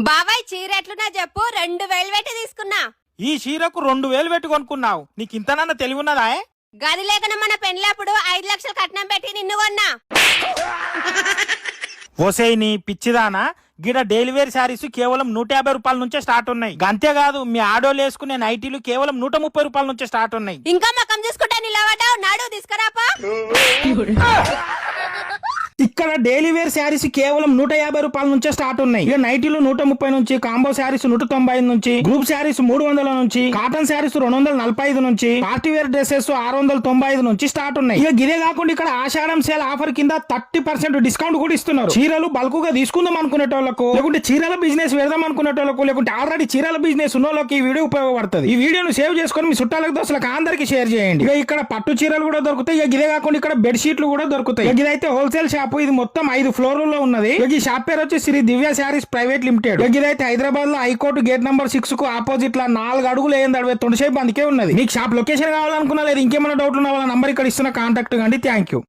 బాబాయ్ చీర ఎట్లున్నా చెప్పు 2000 పెట్టి తీసుకున్నా. ఈ చీరకు 2000 పెట్టి కొనుక్కున్నావు. నీకు ఇంతనన్నా తెలివి ఉన్నదా? గది లేకన మన పెళ్ళప్పుడు 5 లక్షలు కట్నం పెట్టి నిన్ను కొన్నా. ఓసేని పిచ్చిదానా, గిడ డైలీ వేర్ శారీస్ కేవలం 150 రూపాయల నుంచే స్టార్ట్ ఉన్నాయి. అంతేకాదు మీ ఆడోలు వేసుకునే నైటీలు కేవలం 130 రూపాయల నుంచే స్టార్ట్ ఉన్నాయి. ఇంకా మకం చూసుకుంటా నిలబడ్డావు, నాడు తీసుకురాపా. ఇక్కడ డైలీ వేర్ శారీస్ కేవలం 150 రూపాయల నుంచే స్టార్ట్ ఉన్నాయి. ఇక నైటీలు 130 నుంచి, కాంబో శారీస్ 195 నుంచి, గ్రూప్ శారీస్ 300 నుంచి, కాటన్ శారీస్ 245 నుంచి, పార్టీ వేర్ డ్రెస్సెస్ 695 నుంచి స్టార్ట్ ఉన్నాయి. ఇక ఇదే కాకుండా ఇక్కడ ఆషాఢం సేల్ ఆఫర్ కింద 30% డిస్కౌంట్ కూడా ఇస్తున్నారు. చీరలు బల్క్ గా తీసుకుందాం అనుకునేటోళ్లకు, లేకుంటే చీరల బిజినెస్ పెడదాం అనుకునేటోళ్లకు, లేకుంటే ఆల్రెడీ చీరల బిజినెస్ ఉన్న వాళ్ళకి ఈ వీడియో ఉపయోగపడుతుంది. ఈ వీడియోను సేవ్ చేసుకొని మీ చుట్టాలకు దోస్తులకు అందరికి షేర్ చేయండి. ఇక ఇక్కడ పట్టు చీరలు కూడా దొరుకుతాయి. ఇక ఇదే కాకుండా ఇక్కడ బెడ్ షీట్లు కూడా దొరుకుతాయి. ఇదైతే హోల్సేల్ షాప్. ఇది మొత్తం 5 ఫ్లోర్లలో ఉన్నది. ఈ షాప్ పేరు వచ్చి శ్రీ దివ్య శారీస్ ప్రైవేట్ లిమిటెడ్. ఇదైతే హైదరాబాద్ లో హైకోర్టు గేట్ నంబర్ 6 కు ఆపోజిట్ లా 4 అడుగులు ఏం దడవే 90 అందుకే ఉన్నది. మీకు షాప్ లొకేషన్ కావాలనుకున్నా, లేదు ఇంకేమైనా డౌట్లు ఉన్న వాళ్ళ నంబర్ ఇక్కడ ఇస్తున్న కాంటాక్ట్ కండి. Thank you.